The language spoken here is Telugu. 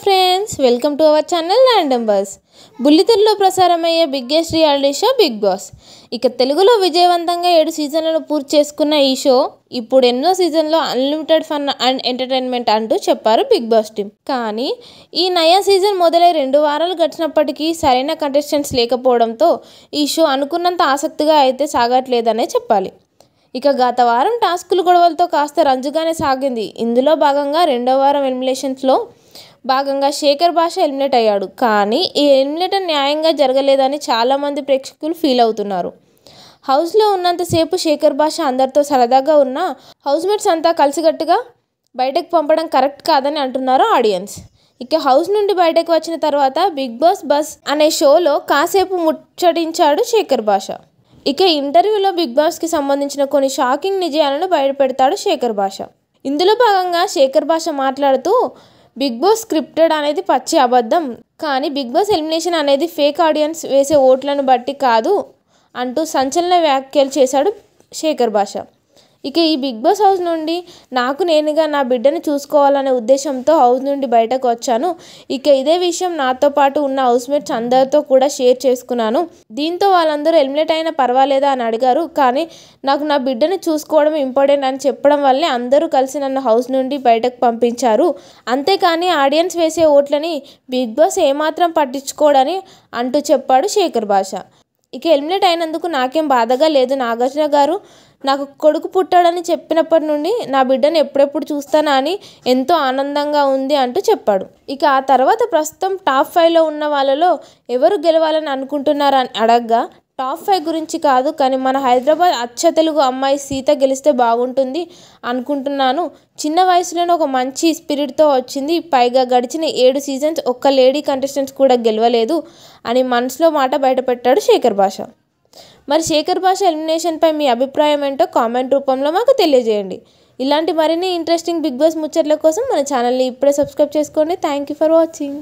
Friends, welcome to our channel Random Bus. బుల్లితెరలో ప్రసారమయ్యే biggest reality show Big Boss. ఇక తెలుగులో విజయవంతంగా 7 సీజన్లను పూర్తి చేసుకున్న ఈ షో ఇప్పుడు ఎన్నో సీజన్లో అన్లిమిటెడ్ ఫన్ అండ్ ఎంటర్టైన్మెంట్ అంటూ చెప్పారు బిగ్ బాస్ టీమ్. కానీ ఈ నయా సీజన్ మొదలై 2 వారాలు గడిచినప్పటికీ సరైన కంటెస్టెంట్స్ లేకపోవడంతో ఈ షో అనుకున్నంత ఆసక్తిగా అయితే సాగట్లేదనే చెప్పాలి. ఇక గత వారం టాస్కులు గొడవలతో కాస్త రంజుగానే సాగింది. ఇందులో భాగంగా 2వ వారం ఎలిమినేషన్స్లో భాగంగా శేఖర్ భాష ఎలిమినేట్ అయ్యాడు. కానీ ఈ ఎలిమినేషన్ న్యాయంగా జరగలేదని చాలామంది ప్రేక్షకులు ఫీల్ అవుతున్నారు. హౌస్లో ఉన్నంతసేపు శేఖర్ భాష అందరితో సరదాగా ఉన్న హౌస్మేట్స్ అంతా కలిసికట్టుగా బయటకు పంపడం కరెక్ట్ కాదని అంటున్నారు ఆడియన్స్. ఇక హౌస్ నుండి బయటకు వచ్చిన తర్వాత బిగ్ బాస్ బస్ అనే షోలో కాసేపు ముచ్చటించాడు శేఖర్ భాష. ఇక ఇంటర్వ్యూలో బిగ్ బాస్కి సంబంధించిన కొన్ని షాకింగ్ నిజాలను బయటపెడతాడు శేఖర్ భాష. ఇందులో భాగంగా శేఖర్ భాష మాట్లాడుతూ బిగ్ బాస్ స్క్రిప్టెడ్ అనేది పచ్చి అబద్ధం, కానీ బిగ్ బాస్ ఎలిమినేషన్ అనేది ఫేక్ ఆడియన్స్ వేసే ఓట్లను బట్టి కాదు అంటూ సంచలన వ్యాఖ్యలు చేశాడు శేఖర్ భాష. ఇక ఈ బిగ్ బాస్ హౌస్ నుండి నాకు నేనుగా నా బిడ్డని చూసుకోవాలనే ఉద్దేశంతో హౌస్ నుండి బయటకు వచ్చాను. ఇక ఇదే విషయం నాతో పాటు ఉన్న హౌస్మేట్స్ అందరితో కూడా షేర్ చేసుకున్నాను. దీంతో వాళ్ళందరూ ఎలిమినేట్ అయినా పర్వాలేదా అని అడిగారు. కానీ నాకు నా బిడ్డని చూసుకోవడం ఇంపార్టెంట్ అని చెప్పడం వల్లే అందరూ కలిసి నన్ను హౌస్ నుండి బయటకు పంపించారు. అంతేకాని ఆడియన్స్ వేసే ఓట్లని బిగ్ బాస్ ఏమాత్రం పట్టించుకోడని అంటూ చెప్పాడు శేఖర్ భాష. ఇక ఎలిమినేట్ అయినందుకు నాకేం బాధగా లేదు. నాగార్జున గారు నాకు కొడుకు పుట్టాడని చెప్పినప్పటి నుండి నా బిడ్డను ఎప్పుడెప్పుడు చూస్తానా అని ఎంతో ఆనందంగా ఉంది అంటూ చెప్పాడు. ఇక ఆ తర్వాత ప్రస్తుతం టాప్ 5లో ఉన్న వాళ్ళలో ఎవరు గెలవాలని అనుకుంటున్నారని అడగ్గా టాప్ 5 గురించి కాదు, కానీ మన హైదరాబాద్ అచ్చ తెలుగు అమ్మాయి సీత గెలిస్తే బాగుంటుంది అనుకుంటున్నాను. చిన్న వయసులోనే ఒక మంచి స్పిరిట్తో వచ్చింది. పైగా గడిచిన 7 సీజన్స్ ఒక్క లేడీ కంటెస్టెంట్స్ కూడా గెలవలేదు అని మనసులో మాట బయటపెట్టాడు శేఖర్ భాష. మరి శేఖర్ భాష ఎలిమినేషన్పై మీ అభిప్రాయం ఏంటో కామెంట్ రూపంలో మాకు తెలియజేయండి. ఇలాంటి మరిన్ని ఇంట్రెస్టింగ్ బిగ్ బాస్ ముచ్చట్ల కోసం మన ఛానల్ని ఇప్పుడే సబ్స్క్రైబ్ చేసుకోండి. Thank you for watching.